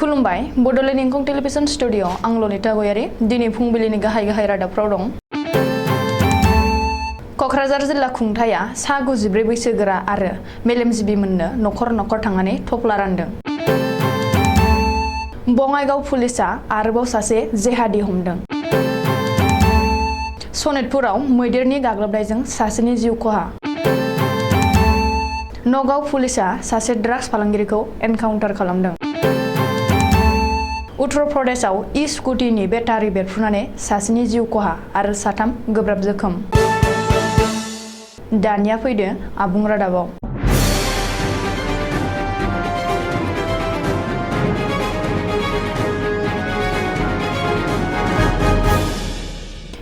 खुलुमबाय Bodoland इंखं television studio आं ललिता गयारि दिनै फुंबिलिनि गाहाय रादाबफ्राव दं। क'क्राझार जिल्ला खुंथाया सा 94 बैसोगोरा आरो मेलेमजिबिमोननो न'खर थांनानै थफ्ला रानदों। बङाइगाव पुलिसआ आरोबाव सासे जेहादी हमदों। सनितपुराव मैदेरनि गाग्लोबनायजों सासेनि जिउ खहा। नगाव पुलिसआ सासे ड्राग्स फालांगिरिखौ एनकाउन्टार खालामदों। उत्तर प्रदेशआव स्कुटिनि बेटारि बेरफ्रुनानै सासेनि जिउ खहा आरो साथाम गोब्राब जोखोम। दानिया फैदो आबुं रादाबाव।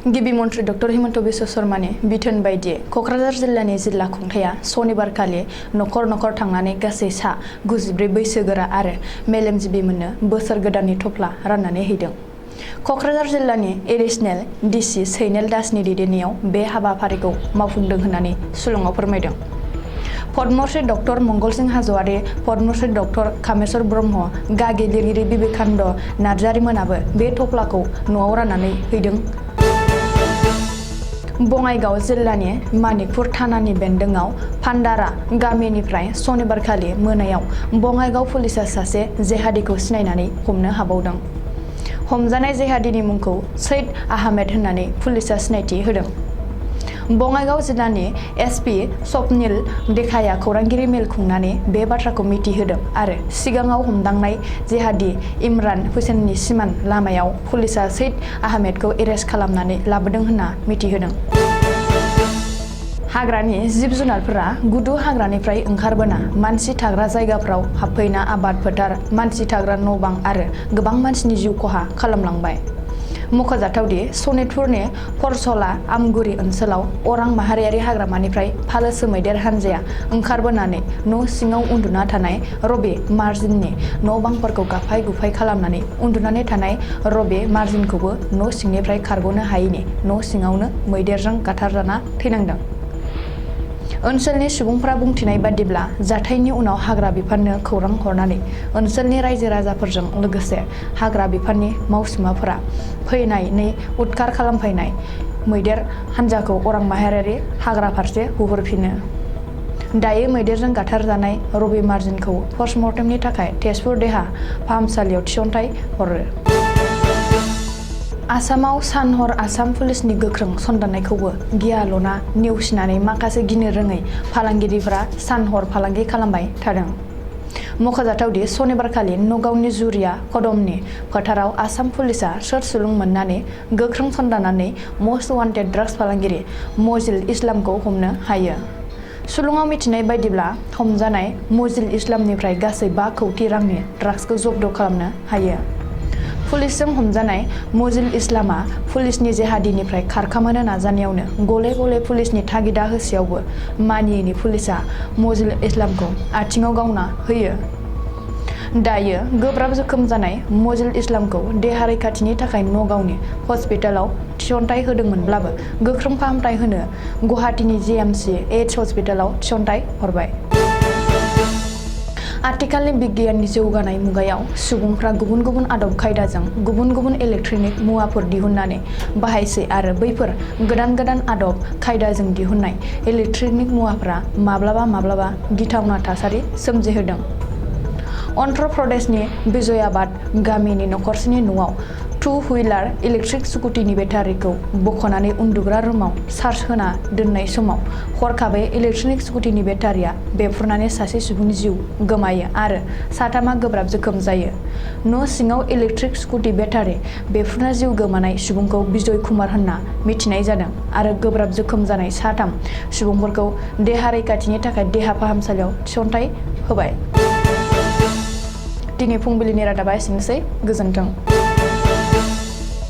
गिबि मन्त्री डक्टर हिमन्त बिश्व शर्मानि बिथोन बायदियै क'क्राझार जिल्लानि जिल्ला खुंथाया सनिबारखालि न'खर थांनानै गासै सा 94 बैसोगोरा आरो मेलेमजिबिमोननो बोसोर गोदाननि थफ्ला राननानै हैदों। क'क्राझार जिल्लानि एडिशनेल डिसि सैनेल दासनि दैदेननायाव बे हाबाफारिखौ मावफुंदों होननानै शिलंआव फोरमायदों। पद्मश्री डक्टर मंगलसिं हाज'वारि, पद्मश्री डक्टर कामेश्वर ब्रह्म, गागि लिरगिरि बिबेकानन्द नार्जारिमोनाबो बे थफ्लाखौ न'आव राननानै हैदों। बङाइगाव जिल्लानि मानिकपुर थानानि बेन्दोंआव फान्दारा गामिनिफ्राय सनिबारखालि मोनायाव बङाइगाव पुलिसआ सासे जेहादीखौ सिनायनानै हमनो हाबावदों। हमजानाय जेहादीनि मुंखौ सैद आहमेद होननानै पुलिसआ सिनायथि होदों। बङाइगाव जिल्लानि एसपि स्वप्निल देखाया खौरांगिरि मेल खुंनानै बे बाथ्राखौ मिथिहोदों आरो सिगाङाव हमदांनाय जेहादी इमरान हुसैननि सिमान लामायाव पुलिसआ सैद आहमेदखौ एरेस्ट खालामनानै लाबोदों होनना मिथिहोदों। हाग्रानि जिब जुनारफोरा गुदु हाग्रानिफ्राय ओंखारबोना मानसि थाग्रा जायगाफ्राव हाबफैना आबाद फोथार, मानसि थाग्रा न'-बां आरो गोबां मानसिनि जिउ खहा खालामलांबाय। मख'जाथावदि सनितपुरनि परसला आमगुरि ओनसोलाव अरां माहारियारि हाग्रामानिफ्राय फालोसो मैदेर हानजाया ओंखारबोनानै न' सिङाव उन्दुना थानाय रबि मार्जिननि न'-बांफोरखौ गाफाय-गुफाय खालामनानै उन्दुनानै थानाय रबि मार्जिनखौबो न' सिंनिफ्राय खारग'नो हायैनि न' सिङावनो मैदेरजों गाथारजाना थैनांदों। ओनसोलनि सुबुंफ्रा बुंथिनाय बादिब्ला जाथायनि उनाव हाग्रा बिफाननो खौरां हरनानै ओनसोलनि रायजो राजाफोरजों लोगोसे हाग्रा बिफाननि मावसुमाफोरा फैनानै उदखार खालामफैनाय मैदेर हानजाखौ अरां माहारियारि हाग्रा फारसे होहरफिनो। दायो मैदेरजों गाथारजानाय रबि मार्जिनखौ पस्टमर्टेमनि थाखाय तेजपुर देहा फाहामसालियाव थिसनथाय हरो। आसामाव सान-हर आसाम पुलिसनि गोख्रों सन्दाननायखौबो गियाल'ना नेवसिनानै माखासे गिनो रोङै फालांगिरिफोरा सान-हर फालांगि खालामबाय थादों। मख'जाथावदि सनिबारखालि नगावनि जुरिया कदमनि फोथाराव आसाम पुलिसआ सोर-सुलुं मोननानै गोख्रों सन्दाननानै मस्ट वान्टेड ड्राग्स फालांगिरि मजिल इस्लामखौ हमनो हायो। सुलुङाव मिथिनाय बायदिब्ला हमजानाय मजिल इस्लामनिफ्राय गासै 5 कौटि रांनि ड्राग्सखौ जब्द खालामनो हायो। पुलिसजों हमजानाय मजिल इस्लामआ पुलिसनि जेहादीनिफ्राय खारखोमानो नाजानायावनो गले-गले पुलिसनि तागिदा होसेयावबो मानियैनि पुलिसआ मजिल इस्लामखौ आथिङाव गावना होयो। दायो गोब्राब जोखोम जानाय मजिल इस्लामखौ देहा रैखाथिनि थाखाय नगावनि हस्पिटालाव थिसनथाय होदोंमोनब्लाबो गोख्रों फाहामथाय होनो गुवाहाटीनि JMC एइडस हस्पिटालाव थिसनथाय हरबाय। आथिखालनि बिगियाननि जौगानाय मुगायाव सुबुंफ्रा गुबुन आदब खायदाजों गुबुन इलेक्ट्रनिक मुवाफोर दिहुननानै बाहायसै आरो बैफोर गोदान आदब खायदाजों दिहुननाय इलेक्ट्रनिक मुवाफोरा माब्लाबा गिथावना थासारि सोमजिहोदों। अन्ध्र प्रदेशनि विजयाबाद गामिनि नखरसेनि न'आव 2-व्हिलार इलेक्ट्रिक स्कुटिनि बेटारिखौ बख'नानै उन्दुग्रा रुमाव चार्ज होना दोननाय समाव हरखाबै इलेक्ट्रिक स्कुटिनि बेटारिया बेफ्रुनानै सासे सुबुंनि जिउ गोमायो आरो साथामा गोब्राब जोखोम जायो। न' सिङाव इलेक्ट्रिक स्कुटि बेटारि बेफ्रुना जिउ गोमानाय सुबुंखौ बिजय कुमार होनना मिथिनाय जादों आरो गोब्राब जोखोम जानाय साथाम सुबुंफोरखौ देहा रैखाथिनि थाखाय देहा फाहामसालियाव थिसनथाय होबाय। दिनै फुंबिलिनि रादाबा एसेनोसै। गोजोन्थों।